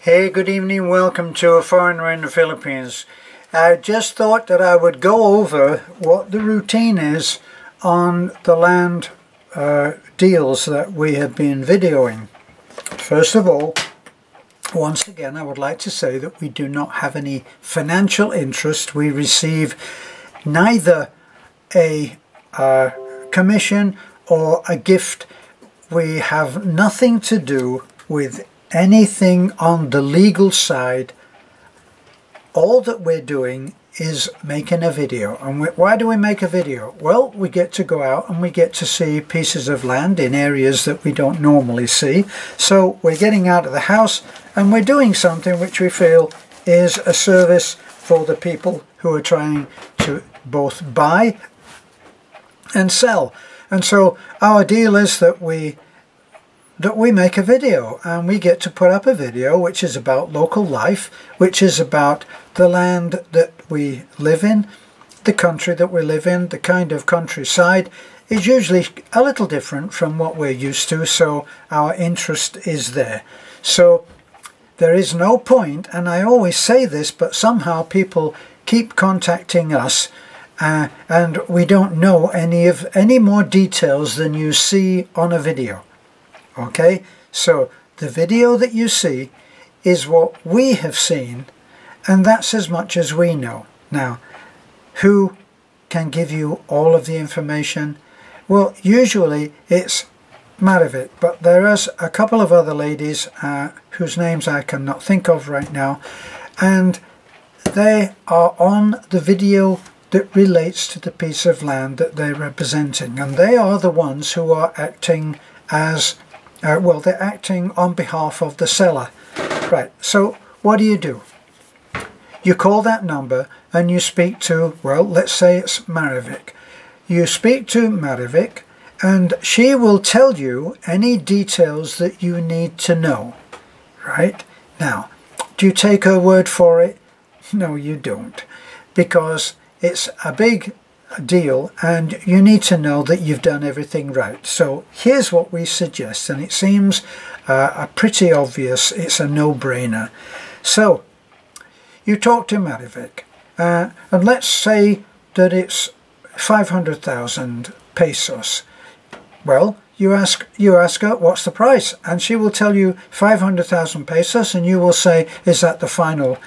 Hey, good evening. Welcome to A Foreigner in the Philippines. I just thought that I would go over what the routine is on the land deals that we have been videoing. First of all, once again, I would like to say that we do not have any financial interest. We receive neither a commission or a gift. We have nothing to do with anything on the legal side. All that we're doing is making a video. And why do we make a video? Well, we get to go out and we get to see pieces of land in areas that we don't normally see. So we're getting out of the house and we're doing something which we feel is a service for the people who are trying to both buy and sell. And so our deal is that we make a video, and we get to put up a video which is about local life, which is about the land that we live in, the country that we live in. The kind of countryside is usually a little different from what we're used to, so our interest is there. So there is no point, and I always say this, but somehow people keep contacting us and we don't know any more details than you see on a video. Okay, so the video that you see is what we have seen, and that's as much as we know. Now, who can give you all of the information? Well, usually it's Maravik, but there is a couple of other ladies whose names I cannot think of right now, and they are on the video that relates to the piece of land that they're representing, and they are the ones who are acting as well, they're acting on behalf of the seller. Right, so what do? You call that number and you speak to, well, let's say it's Maravik. You speak to Maravik and she will tell you any details that you need to know. Right? Now, do you take her word for it? No, you don't. Because it's a big deal and you need to know that you've done everything right. So here's what we suggest, and it seems pretty obvious. It's a no-brainer. So you talk to Maravik and let's say that it's 500,000 pesos. Well, you ask her what's the price, and she will tell you 500,000 pesos, and you will say, is that the final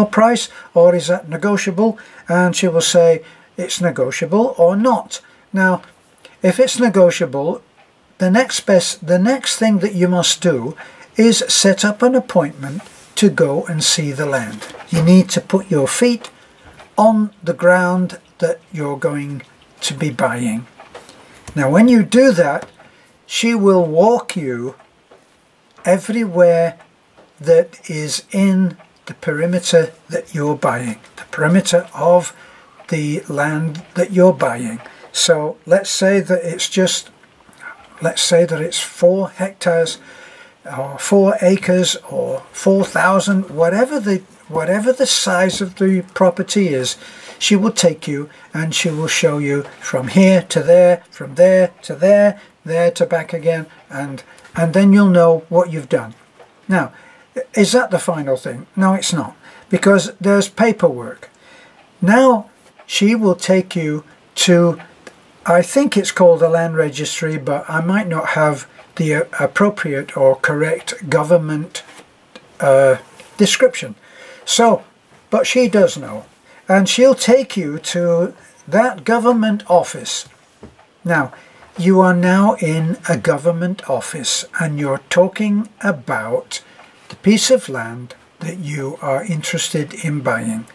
price, or is that negotiable? And she will say it's negotiable or not. Now, if it's negotiable, the next thing that you must do is set up an appointment to go and see the land. You need to put your feet on the ground that you're going to be buying. Now, when you do that, she will walk you everywhere that is in the perimeter that you're buying, the perimeter of the land that you're buying. So let's say that it's 4 hectares or 4 acres or 4,000, whatever the size of the property is. She will take you and she will show you from here to there, from there to there, there to back again, and then you'll know what you've done. Now, is that the final thing? No, it's not, because there's paperwork. Now she will take you to, I think it's called the land registry, but I might not have the appropriate or correct government description. So, but she does know, and she'll take you to that government office. Now, you are now in a government office and you're talking about the piece of land that you are interested in buying.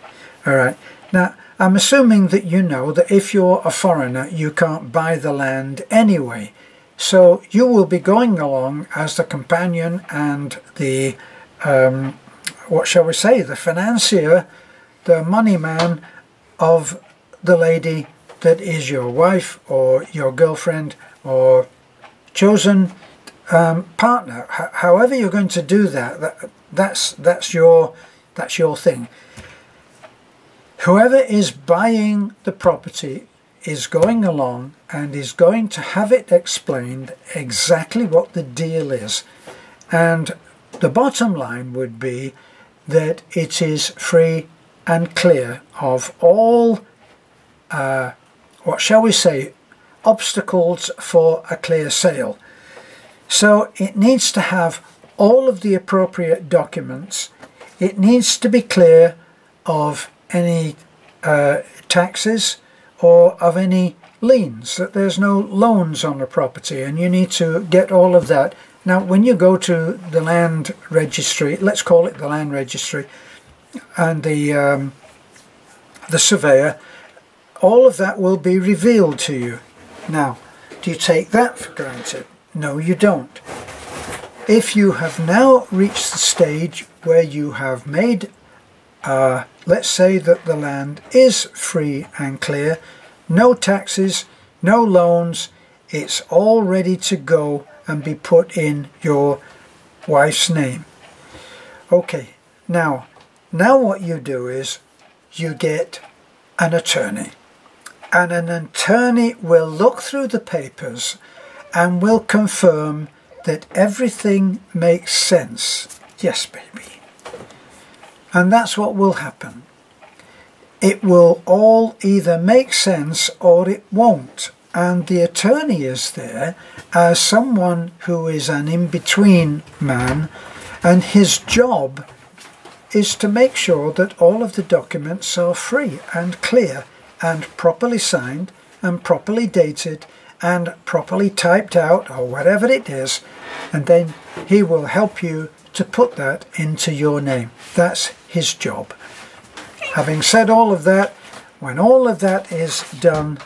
All right. Now, I'm assuming that you know that if you're a foreigner, you can't buy the land anyway. So you will be going along as the companion and the, what shall we say, the financier, the money man of the lady that is your wife or your girlfriend or chosen partner. However you're going to do that's your thing. Whoever is buying the property is going along and is going to have it explained exactly what the deal is. And The bottom line would be that it is free and clear of all, what shall we say, obstacles for a clear sale. So it needs to have all of the appropriate documents. It needs to be clear of any taxes or of any liens, that there's no loans on the property, and you need to get all of that. Now when you go to the land registry, let's call it the land registry, and the surveyor, all of that will be revealed to you. Now, do you take that for granted? No, you don't. If you have now reached the stage where you have made, let's say that the land is free and clear, no taxes, no loans, it's all ready to go and be put in your wife's name. Okay, now what you do is you get an attorney, and an attorney will look through the papers and will confirm that everything makes sense. Yes, baby. And that's what will happen. It will all either make sense or it won't. And the attorney is there as someone who is an in-between man, and his job is to make sure that all of the documents are free and clear and properly signed and properly dated and properly typed out, or whatever it is, and then he will help you to put that into your name. That's his job. Having said all of that, when all of that is done,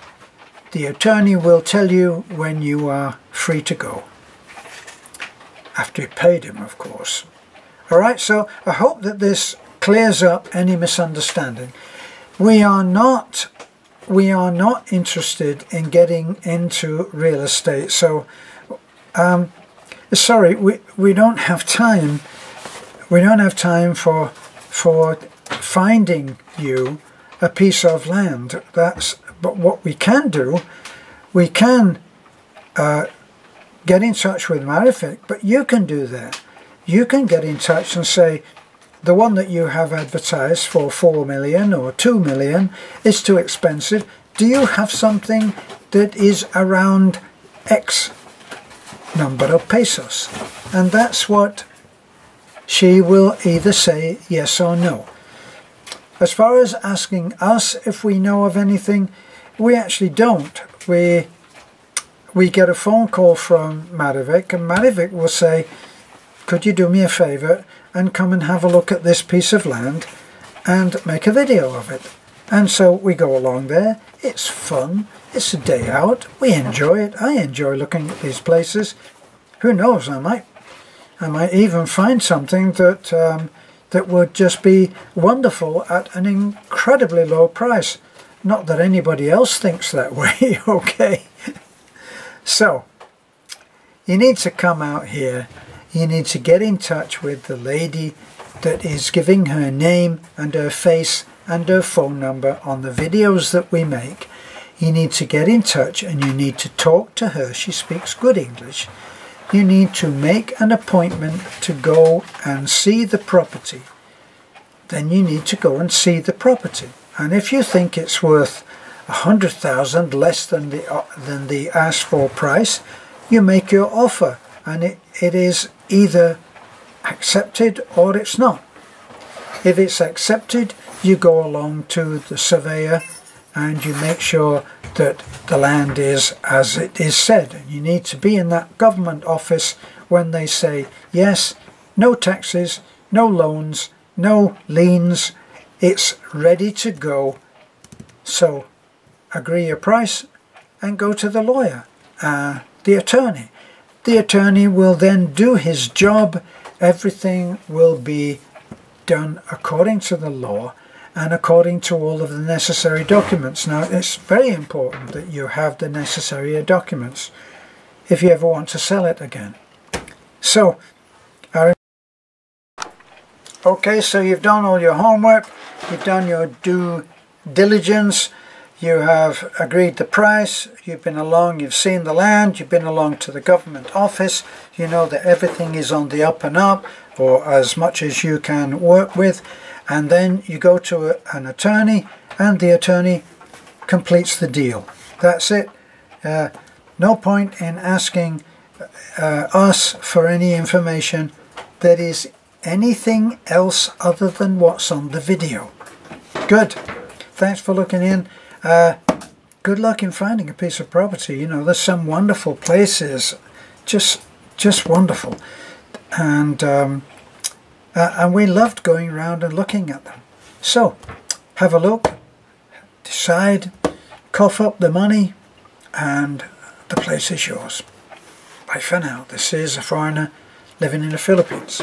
the attorney will tell you when you are free to go. After you paid him, of course. Alright, so I hope that this clears up any misunderstanding. We are not interested in getting into real estate, so sorry, we don't have time. We don't have time for finding you a piece of land. But what we can do, we can get in touch with Marific, but you can do that. You can get in touch and say, the one that you have advertised for 4 million or 2 million is too expensive. Do you have something that is around X number of pesos? And that's what she will either say yes or no. As far as asking us if we know of anything, we actually don't. We get a phone call from Marivic, and Marivic will say, could you do me a favour and come and have a look at this piece of land and make a video of it? And so we go along there. It's fun. It's a day out. We enjoy it. I enjoy looking at these places. Who knows, I might even find something that that would just be wonderful at an incredibly low price. Not that anybody else thinks that way, okay? So, you need to come out here. You need to get in touch with the lady that is giving her name and her face and her phone number on the videos that we make. You need to get in touch and you need to talk to her. She speaks good English. You need to make an appointment to go and see the property. Then you need to go and see the property. And if you think it's worth 100,000 less than the asked for price, you make your offer, and it is either accepted or it's not. If it's accepted, you go along to the surveyor and you make sure that the land is as it is said. And you need to be in that government office when they say, yes, no taxes, no loans, no liens, it's ready to go. So agree your price and go to the lawyer, the attorney. The attorney will then do his job. Everything will be done according to the law and according to all of the necessary documents. Now, it's very important that you have the necessary documents if you ever want to sell it again. So, okay, so you've done all your homework, you've done your due diligence, you have agreed the price, you've been along, you've seen the land, you've been along to the government office, you know that everything is on the up and up, or as much as you can work with, and then you go to an attorney, and the attorney completes the deal. That's it. No point in asking us for any information that is anything else other than what's on the video. Good. Thanks for looking in. Good luck in finding a piece of property. You know, there's some wonderful places, just wonderful, and we loved going around and looking at them. So have a look, decide, cough up the money, and the place is yours. Bye for now. This is a foreigner living in the Philippines.